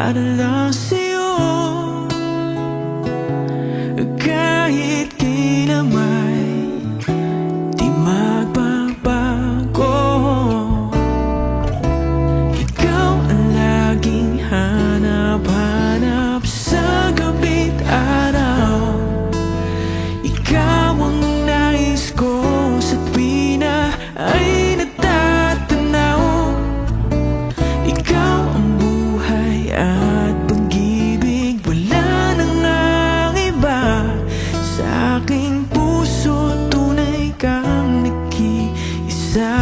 para lang sa'yo. Kahit kailan may di magbabago, ikaw ang laging hanap-hanap sa gabi't araw. Ikaw ang nais ko sa tuwi na ay natatanaw. Ikaw ang buhay at pag-ibig, wala nang ang iba. Sa aking puso tunay kang nag-iisa.